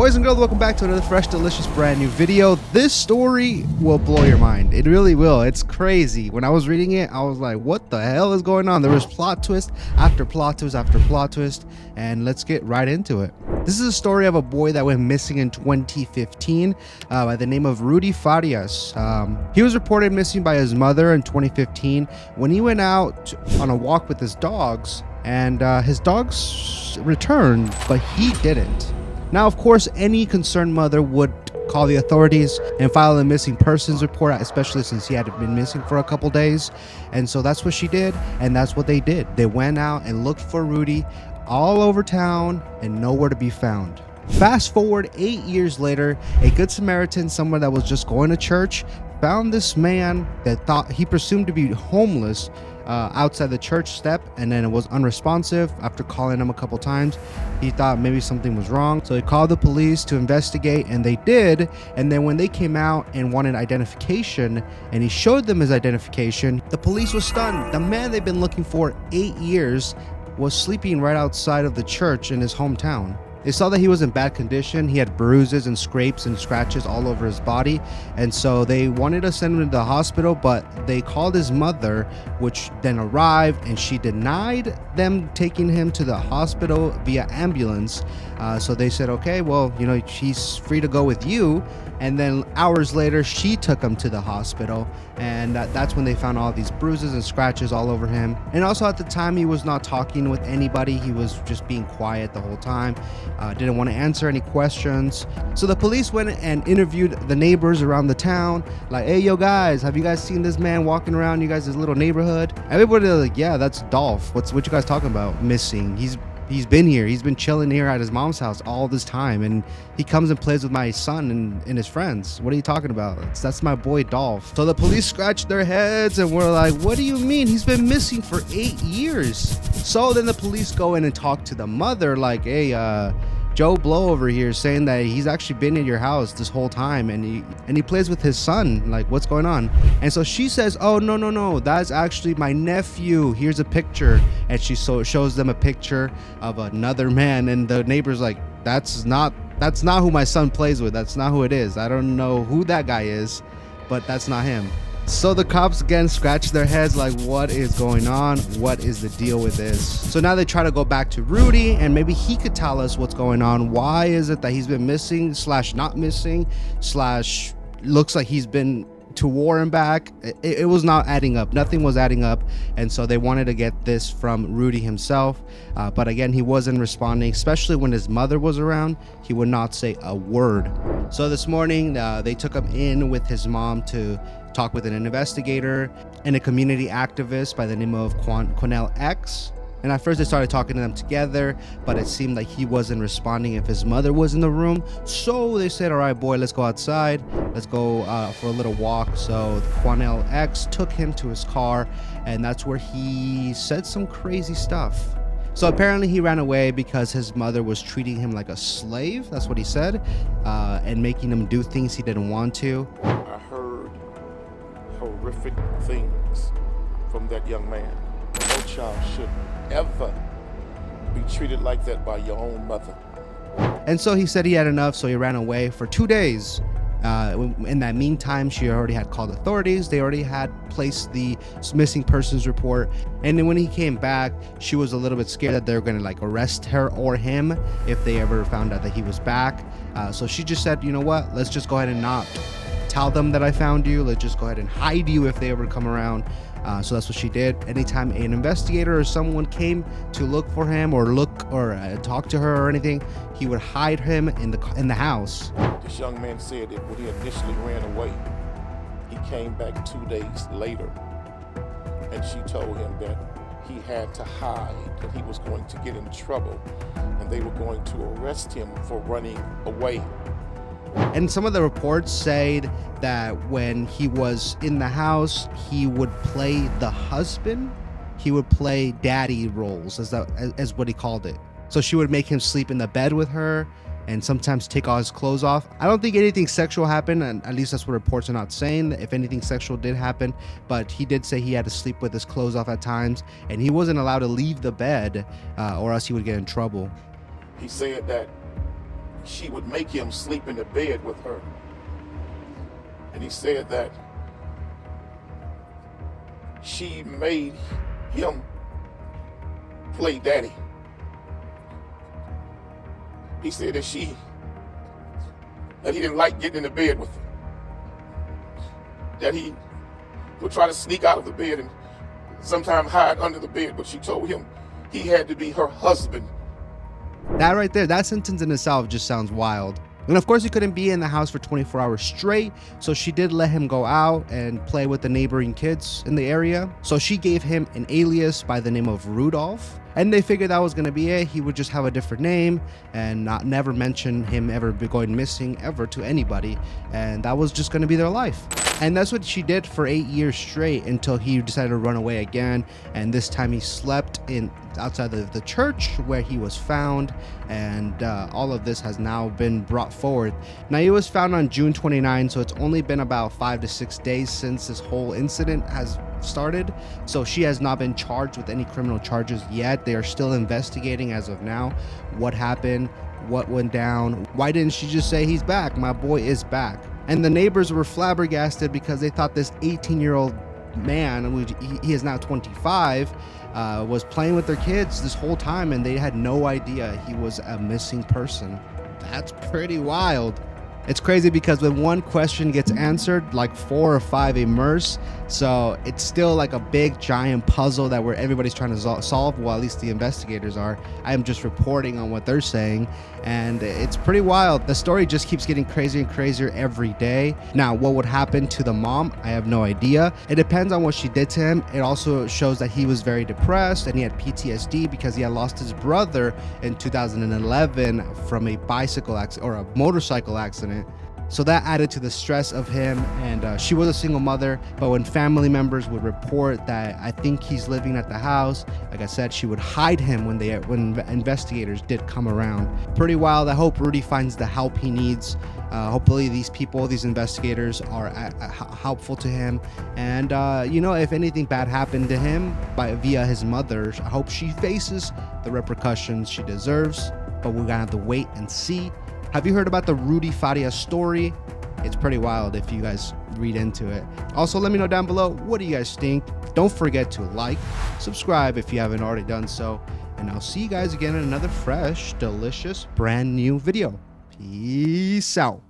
Boys and girls, welcome back to another fresh, delicious, brand new video. This story will blow your mind. It really will. It's crazy. When I was reading it, I was like, what the hell is going on? There was plot twist after plot twist after plot twist, and let's get right into it. This is a story of a boy that went missing in 2015 by the name of Rudy Farias. He was reported missing by his mother in 2015 when he went out on a walk with his dogs, and his dogs returned, but he didn't. Now, of course, any concerned mother would call the authorities and file a missing persons report, especially since he had been missing for a couple days. And so that's what she did, and that's what they did. They went out and looked for Rudy all over town and nowhere to be found. Fast forward 8 years later, a good Samaritan, someone that was just going to church, found this man that thought he presumed to be homeless outside the church step, and then it was unresponsive. After calling him a couple times, he thought maybe something was wrong, so he called the police to investigate, and they did. And then when they came out and wanted identification and he showed them his identification, the police was stunned. The man they've been looking for 8 years was sleeping right outside of the church in his hometown. They saw that he was in bad condition. He had bruises and scrapes and scratches all over his body. And so they wanted to send him to the hospital, but they called his mother, which then arrived, and she denied them taking him to the hospital via ambulance. So they said, okay, well, you know, he's free to go with you. And then hours later, she took him to the hospital, and that's when they found all these bruises and scratches all over him. And also at the time, he was not talking with anybody. He was just being quiet the whole time. Didn't want to answer any questions. So the police went and interviewed the neighbors around the town, like, hey, yo guys, have you guys seen this man walking around you guys' little neighborhood? Everybody was like, yeah, that's Dolph. What you guys talking about? Missing. He's been here. He's been chilling here at his mom's house all this time, and he comes and plays with my son and his friends. What are you talking about? That's my boy Dolph. So the police scratched their heads and were like, what do you mean? He's been missing for 8 years. So then the police go in and talk to the mother, like, hey, Joe Blow over here saying that he's actually been in your house this whole time, and he plays with his son. Like, what's going on? And so she says, oh, no, that's actually my nephew. Here's a picture. And she shows them a picture of another man, and the neighbor's like, that's not who my son plays with. That's not who it is. I don't know who that guy is, but that's not him. So the cops again scratch their heads like, what is going on? What is the deal with this? So now they try to go back to Rudy, and maybe he could tell us what's going on. Why is it that he's been missing / not missing / looks like he's been to war and back? It was not adding up. Nothing was adding up. And so they wanted to get this from Rudy himself. But again, he wasn't responding, especially when his mother was around. He would not say a word. So this morning, they took him in with his mom to talk with an investigator and a community activist by the name of Cornell X. And at first they started talking to them together, but it seemed like he wasn't responding if his mother was in the room. So they said, all right, boy, let's go outside. Let's go for a little walk. So Cornell X took him to his car, and that's where he said some crazy stuff. So apparently he ran away because his mother was treating him like a slave. That's what he said, and making him do things he didn't want to. I heard horrific things from that young man. No child should ever be treated like that by your own mother. And so he said he had enough, so he ran away for 2 days. In that meantime, she already had called authorities. They already had placed the missing persons report. And then when he came back, she was a little bit scared that they were going to like arrest her or him if they ever found out that he was back. So she just said, you know what, let's just go ahead and not tell them that I found you. Let's just go ahead and hide you if they ever come around. So that's what she did. Anytime an investigator or someone came to look for him or talk to her or anything, he would hide him in the house. This young man said that when he initially ran away, he came back 2 days later, and she told him that he had to hide, that he was going to get in trouble, and they were going to arrest him for running away. And some of the reports said that when he was in the house, he would play the husband. He would play daddy roles, as what he called it. So she would make him sleep in the bed with her and sometimes take all his clothes off. I don't think anything sexual happened, and at least that's what reports are not saying, if anything sexual did happen. But he did say he had to sleep with his clothes off at times, and he wasn't allowed to leave the bed or else he would get in trouble. He said that she would make him sleep in the bed with her. And he said that she made him play daddy. He said that he didn't like getting in the bed with her. That he would try to sneak out of the bed and sometimes hide under the bed, but she told him he had to be her husband. That right there, that sentence in itself just sounds wild. And of course, he couldn't be in the house for 24 hours straight, so she did let him go out and play with the neighboring kids in the area. So she gave him an alias by the name of Rudolph, and they figured that was going to be it. He would just have a different name and never mention him ever going missing ever to anybody, and that was just going to be their life. And that's what she did for 8 years straight until he decided to run away again. And this time he slept outside of the church where he was found. And all of this has now been brought forward. Now, he was found on June 29, so it's only been about 5 to 6 days since this whole incident has started. So she has not been charged with any criminal charges yet. They are still investigating as of now what happened, what went down. Why didn't she just say, he's back, my boy is back? And the neighbors were flabbergasted because they thought this 18-year-old man, he is now 25, was playing with their kids this whole time, and they had no idea he was a missing person. That's pretty wild. It's crazy because when one question gets answered, like 4 or 5 emerge. So it's still like a big giant puzzle that everybody's trying to solve. Well, at least the investigators are. I am just reporting on what they're saying, and it's pretty wild. The story just keeps getting crazier and crazier every day. Now, what would happen to the mom? I have no idea. It depends on what she did to him. It also shows that he was very depressed and he had PTSD because he had lost his brother in 2011 from a bicycle accident or a motorcycle accident. So that added to the stress of him, and she was a single mother, but when family members would report that I think he's living at the house, like I said, she would hide him when investigators did come around. Pretty wild. I hope Rudy finds the help he needs. Hopefully these investigators are helpful to him, and if anything bad happened to him via his mother, I hope she faces the repercussions she deserves, but we're gonna have to wait and see. Have you heard about the Rudy Farias story? It's pretty wild if you guys read into it. Also, let me know down below, what do you guys think? Don't forget to like, subscribe if you haven't already done so, and I'll see you guys again in another fresh, delicious, brand new video. Peace out.